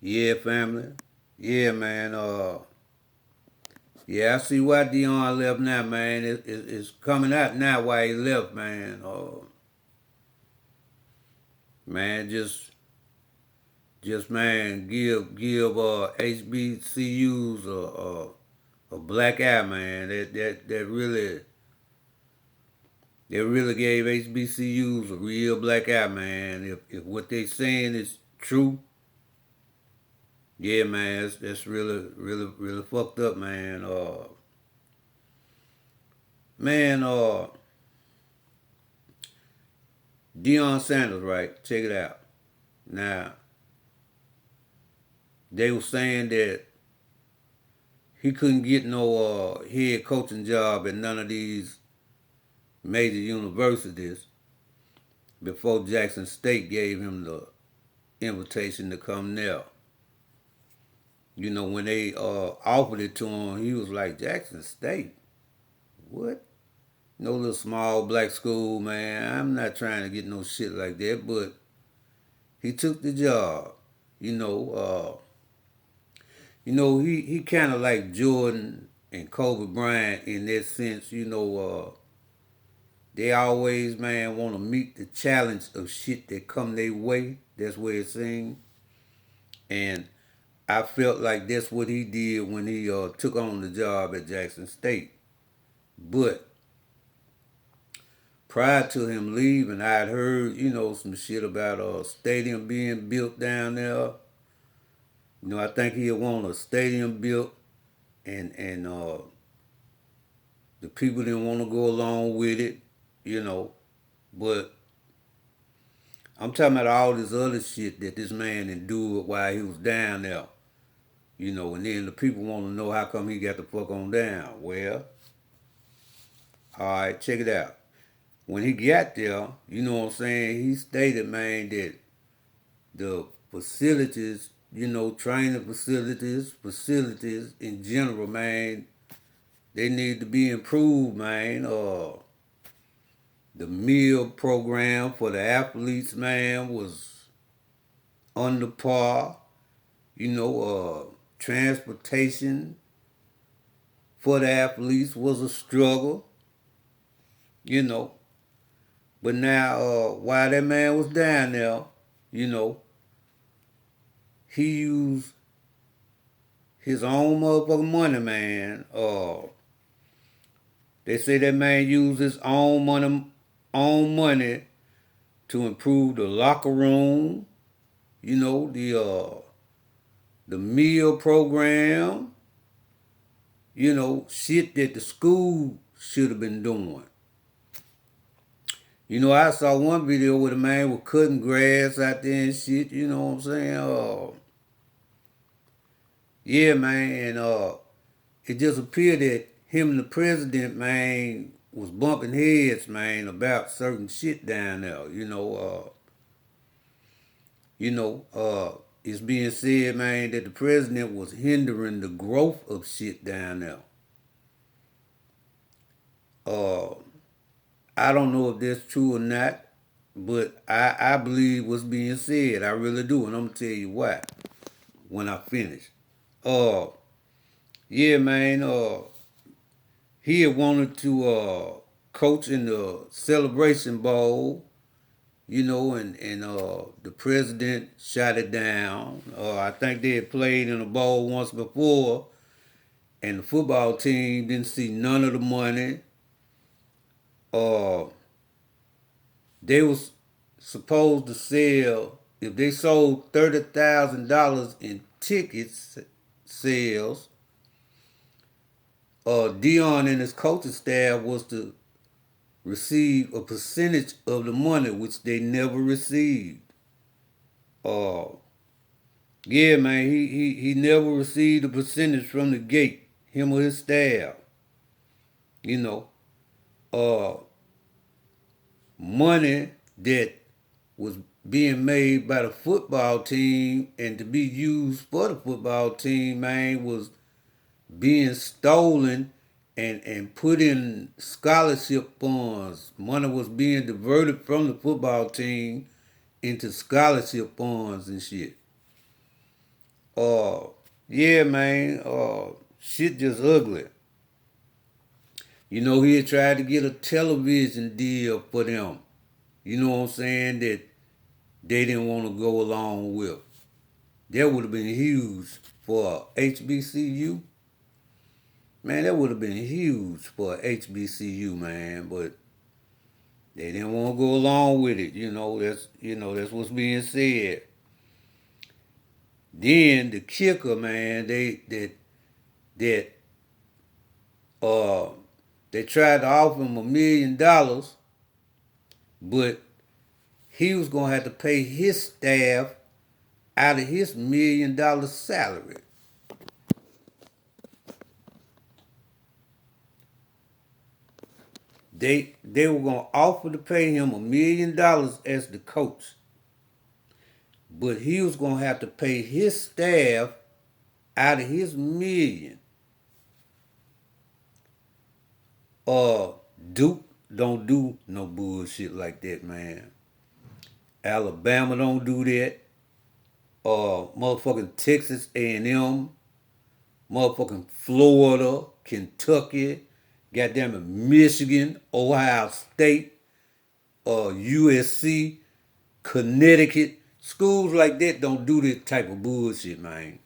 Yeah, family. Yeah, man. Yeah, I see why Deion left now, man. It's coming out now why he left, man. Man, just man, give HBCUs a black eye, man. That really gave HBCUs a real black eye, man. If what they saying is true, yeah, man, that's really fucked up, man. Man, Deion Sanders, right? Check it out. Now, they were saying that he couldn't get no head coaching job at none of these major universities before Jackson State gave him the invitation to come there. You know, when they offered it to him, he was like, Jackson State? What? No little small black school, man. I'm not trying to get no shit like that, but he took the job. You know, he kind of like Jordan and Kobe Bryant in that sense. They always, man, want to meet the challenge of shit that come their way. That's where it seems. And I felt like that's what he did when he took on the job at Jackson State. But prior to him leaving, I'd heard, some shit about a stadium being built down there. I think he'll want a stadium built, and the people didn't want to go along with it, you know. But I'm talking about all this other shit that this man endured while he was down there, and then the people want to know how come he got the fuck on down. Well, all right, check it out. When he got there, you know what I'm saying, he stated, man, that the facilities, training facilities in general, man, they need to be improved, man. The meal program for the athletes, man, was under par. Transportation for the athletes was a struggle, you know. But now, while that man was down there, you know, he used his own motherfucking money, man. They say that man used his own money to improve the locker room, the meal program, shit that the school should have been doing. I saw one video where the man was cutting grass out there and shit, you know what I'm saying? Yeah, man, and it just appeared that him and the president, man, was bumping heads, man, about certain shit down there. It's being said, man, that the president was hindering the growth of shit down there. Uh, I don't know if that's true or not, but I believe what's being said. I really do, and I'm gonna tell you why when I finish. Uh, yeah, man. He had wanted to coach in the Celebration Bowl, and the president shot it down. I think they had played in a bowl once before, and the football team didn't see none of the money. Uh, they was supposed to sell, if they sold $30,000 in tickets sales. Deion and his coaching staff was to receive a percentage of the money, which they never received. Uh, yeah, man, he never received a percentage from the gate, him or his staff. You know, uh, money that was being made by the football team and to be used for the football team, man, was being stolen and put in scholarship funds. Money was being diverted from the football team into scholarship funds and shit. Uh, yeah, man. Shit just ugly. You know, he had tried to get a television deal for them. You know what I'm saying? That they didn't want to go along with. That would have been huge for HBCU. Man, that would have been huge for HBCU, man. But they didn't want to go along with it. That's what's being said. Then the kicker, man, that uh they tried to offer him $1 million, but he was gonna have to pay his staff out of his $1 million salary. They were gonna offer to pay him $1 million as the coach, but he was gonna have to pay his staff out of his million. Uh, Duke don't do no bullshit like that, man. Alabama don't do that. Motherfucking Texas A&M, motherfucking Florida, Kentucky, goddamn it, Michigan, Ohio State, USC, Connecticut. Schools like that don't do this type of bullshit, man.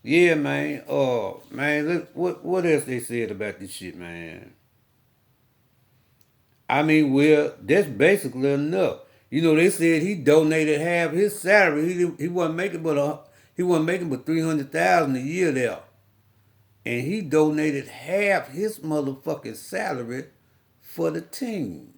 Yeah, man. Man, look, what else they said about this shit, man? I mean, well, that's basically enough. You know, they said he donated half his salary. He wasn't making but 300,000 a year there, and he donated half his motherfucking salary for the team.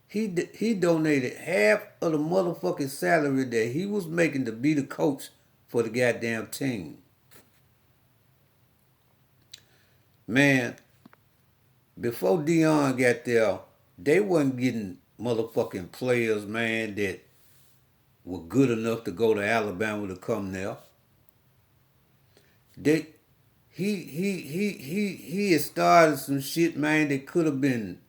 He donated half of the motherfucking salary that he was making to be the coach for the goddamn team. Man, before Deion got there, they wasn't getting motherfucking players, man, that were good enough to go to Alabama to come there. They he had started some shit, man, that could have been,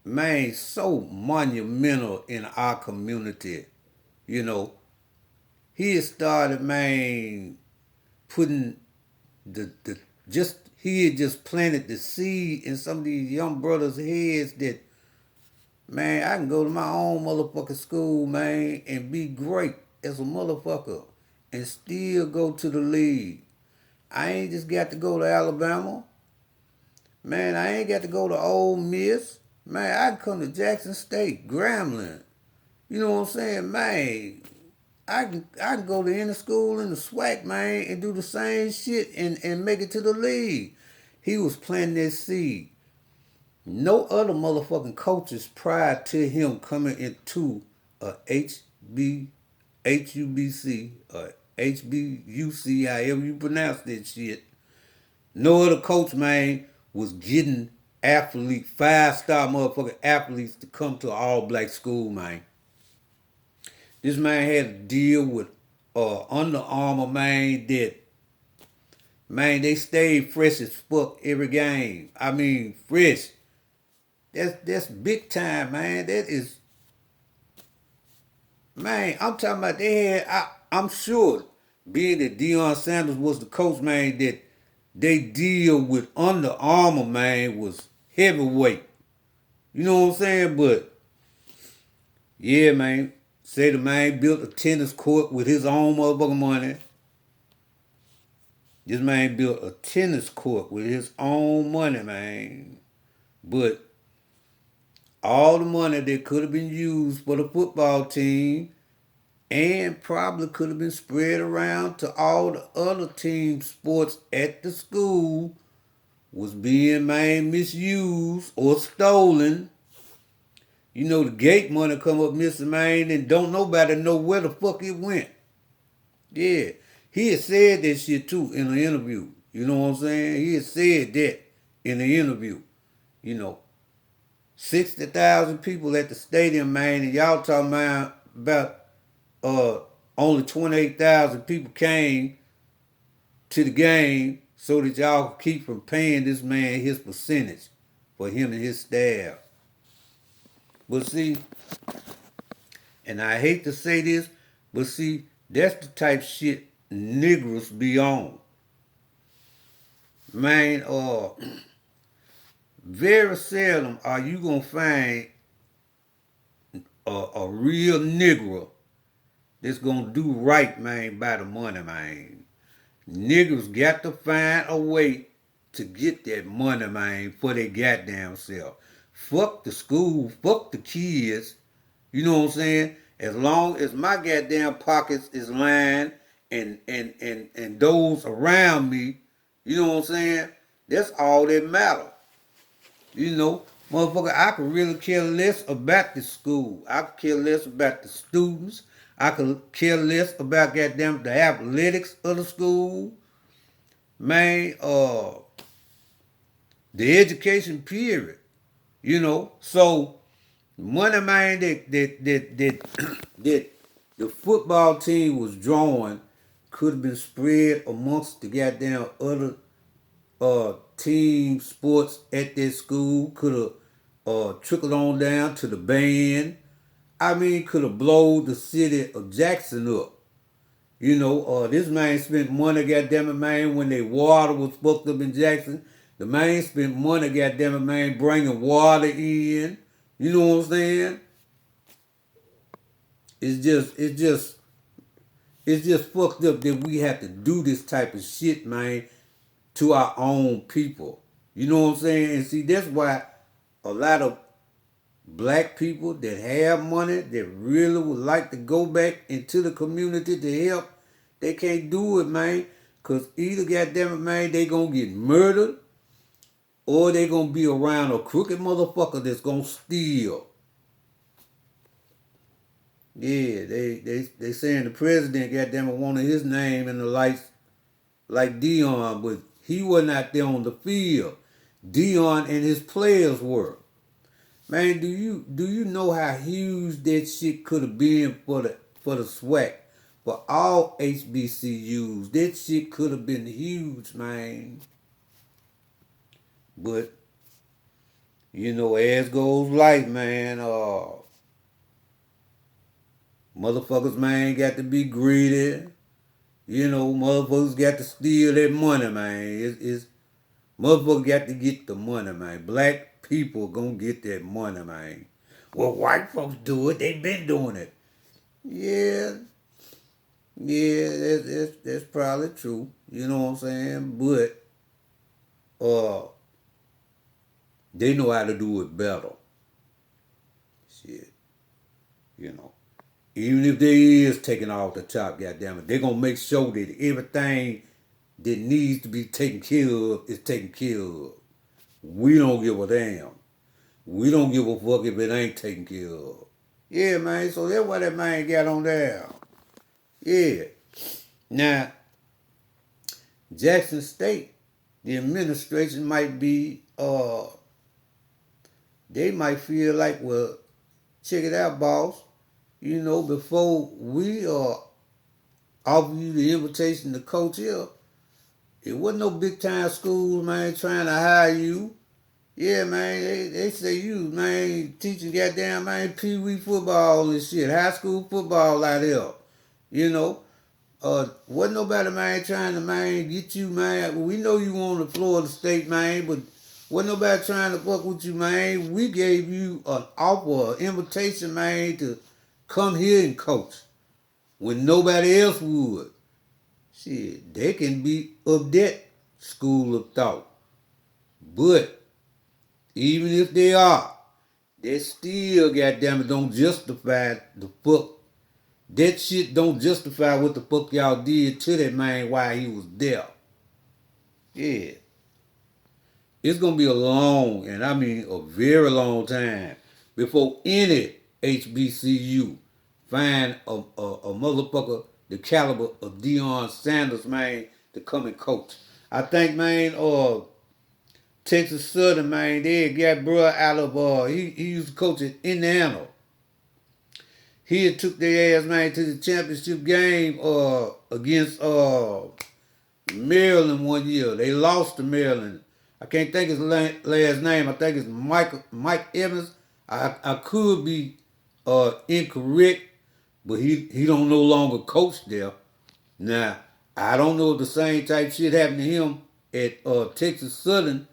man, so monumental in our community. You know, he had started, man, putting the just he had just planted the seed in some of these young brothers' heads that, man, I can go to my own motherfucking school, man, and be great as a motherfucker and still go to the league. I ain't just got to go to Alabama. Man, I ain't got to go to Ole Miss. Man, I can come to Jackson State, Grambling. You know what I'm saying? Man, I can go to any school in the SWAC, man, and do the same shit and make it to the league. He was planting that seed. No other motherfucking coaches prior to him coming into a HUBC, or HBUC, however you pronounce that shit. No other coach, man, was getting 5-star motherfucking athletes to come to an all-black school, man. This man had to deal with Under Armour, man, that, man, they stayed fresh as fuck every game. I mean, fresh. That's big time, man. That is, man, I'm talking about they had, I'm sure, being that Deion Sanders was the coach, man, that they deal with Under Armour, man, was heavyweight. You know what I'm saying? But, yeah, man, say the man built a tennis court with his own motherfucking money. This man built a tennis court with his own money, man. But all the money that could have been used for the football team and probably could have been spread around to all the other team sports at the school was being, man, misused or stolen. You know, the gate money come up missing, man, and don't nobody know where the fuck it went. Yeah. He had said that shit too in an interview. You know what I'm saying? He had said that in the interview. You know, 60,000 people at the stadium, man, and y'all talking about only 28,000 people came to the game so that y'all could keep from paying this man his percentage for him and his staff. But see, and I hate to say this, but see, That's the type shit niggers be on. Man, very seldom are you gonna find a real nigger that's gonna do right, man, by the money, man. Niggas got to find a way to get that money, man, for their goddamn self. Fuck the school, fuck the kids. You know what I'm saying? As long as my goddamn pockets is lined and those around me, you know what I'm saying? That's all that matter. You know, motherfucker, I could really care less about the school. I could care less about the students. I could care less about goddamn the athletics of the school. Man, the education period. You know, so money, man, that the football team was drawing could have been spread amongst the goddamn other team sports at that school. Could have trickled on down to the band. I mean, could have blowed the city of Jackson up. You know, this man spent money, goddamn it, man, when their water was fucked up in Jackson. The man spent money, goddamn it, man, bringing water in. You know what I'm saying? It's just, it's just, it's just fucked up that we have to do this type of shit, man, to our own people. You know what I'm saying? And see, that's why a lot of black people that have money that really would like to go back into the community to help, they can't do it, man. Cause either goddamn it, man, they gonna get murdered or they gonna be around a crooked motherfucker that's gonna steal. Yeah, they saying the president goddamn it wanted his name in the lights like Deion, but he wasn't out there on the field. Deion and his players were. Man, do you know how huge that shit could have been for the SWAC? For all HBCUs, that shit could have been huge, man. But you know, as goes life, man. Motherfuckers, man, got to be greedy. You know, motherfuckers got to steal that money, man. It's motherfuckers got to get the money, man. Black people gonna get that money, man. Well, white folks do it. They been doing it. Yeah, yeah, that's probably true. You know what I'm saying? But uh, they know how to do it better. Shit, you know. Even if they is taking off the top, goddamn it, they gonna make sure that everything that needs to be taken care of is taken care of. We don't give a damn. We don't give a fuck if it ain't taken care of. Yeah, man. So that's why that man got on there. Yeah. Now, Jackson State, the administration might be, they might feel like, well, check it out, boss. You know, before we offer you the invitation to coach here, it wasn't no big time schools, man, trying to hire you. Yeah, man, they say you, man, teaching goddamn, man, pee wee football and shit, high school football out here. You know, wasn't nobody, man, trying to, man, get you, man. We know you on the Florida State, man, but wasn't nobody trying to fuck with you, man. We gave you an offer, an invitation, man, to come here and coach when nobody else would. Shit, they can be of that school of thought. But even if they are, they still, goddamn it, don't justify the fuck. That shit don't justify what the fuck y'all did to that man while he was there. Yeah. It's gonna be a long, and I mean a very long time, before any HBCU find a motherfucker the caliber of Deion Sanders, man, to come and coach. I think, man, Texas Southern, man, they got bruh out of he used to coach at Indiana. He had took their ass, man, to the championship game against Maryland one year. They lost to Maryland. I can't think his last name. I think it's Mike Evans. I could be incorrect, but he don't no longer coach there. Now, I don't know if the same type shit happened to him at Texas Southern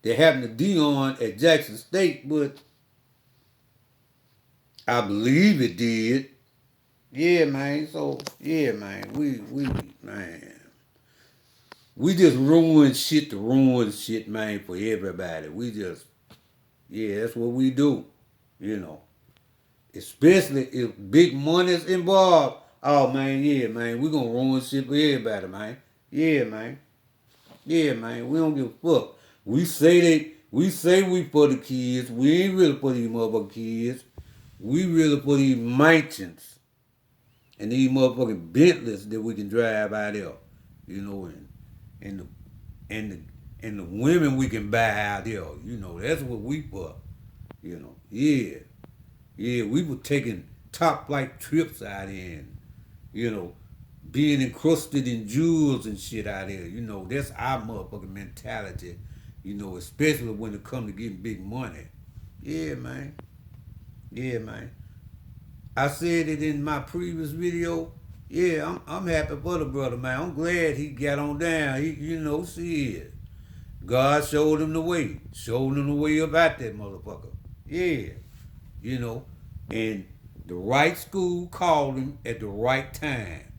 that happened to Deion at Jackson State, but I believe it did. Yeah, man. So yeah, man. Man. We just ruin shit, man, for everybody. We just yeah, that's what we do. You know. Especially if big money's involved. Oh man, yeah, man. We gonna ruin shit for everybody, man. Yeah, man. Yeah, man, we don't give a fuck. We say we for the kids. We ain't really for these motherfucking kids. We really for these mansions and these motherfucking Bentleys that we can drive out there. You know, and the and the and the women we can buy out there. You know, that's what we for. You know, yeah, yeah. We were taking top flight trips out there, and you know, being encrusted in jewels and shit out there. You know, that's our motherfucking mentality. You know, especially when it come to getting big money. Yeah, man. Yeah, man. I said it in my previous video. Yeah, I'm happy for the brother, man. I'm glad he got on down. He, you know, shit. God showed him the way. Showed him the way about that motherfucker. Yeah, you know, and the right school called him at the right time.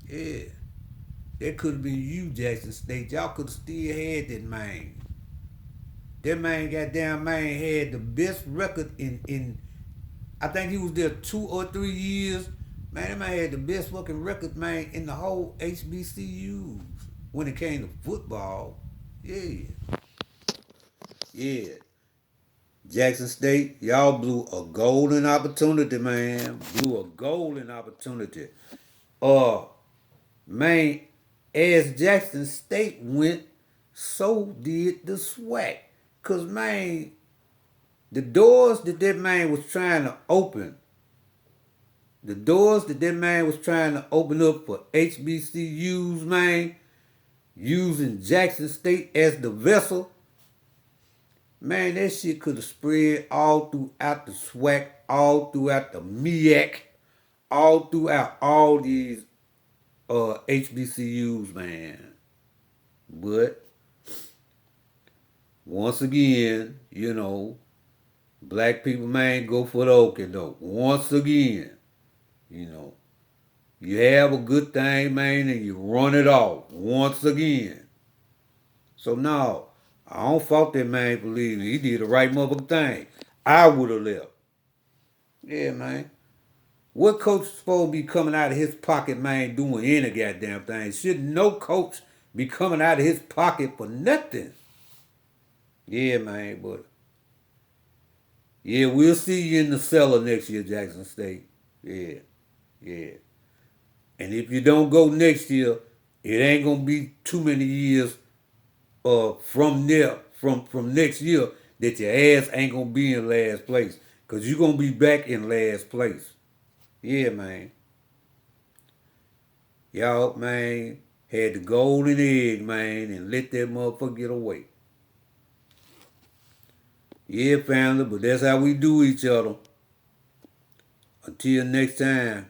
Yeah. That could have been you, Jackson State. Y'all could have still had that man. That man, goddamn man, had the best record in I think he was there 2 or 3 years. Man, that man had the best fucking record, man, in the whole HBCUs when it came to football. Yeah. Yeah. Jackson State, y'all blew a golden opportunity, man. Blew a golden opportunity. Uh, Man, as Jackson State went, so did the SWAC. Cause man, the doors that man was trying to open, the doors that man was trying to open up for HBCUs, man, using Jackson State as the vessel, man, that shit could have spread all throughout the SWAC, all throughout the MEAC, all throughout all these HBCUs, man. But once again, you know, black people, man, go for the okey doke. Once again, you know, you have a good thing, man, and you run it off. Once again. So no, I don't fault that man for leaving. He did the right motherfucking thing. I would have left. Yeah, man. What coach is supposed to be coming out of his pocket, man, doing any goddamn thing? Should no coach be coming out of his pocket for nothing? Yeah, man, but yeah, we'll see you in the cellar next year, Jackson State. Yeah, yeah. And if you don't go next year, it ain't gonna be too many years from there, from next year, that your ass ain't gonna be in last place. Cause you're gonna be back in last place. Yeah, man. Y'all, man, had the golden egg, man, and let that motherfucker get away. Yeah, family, but that's how we do each other. Until next time.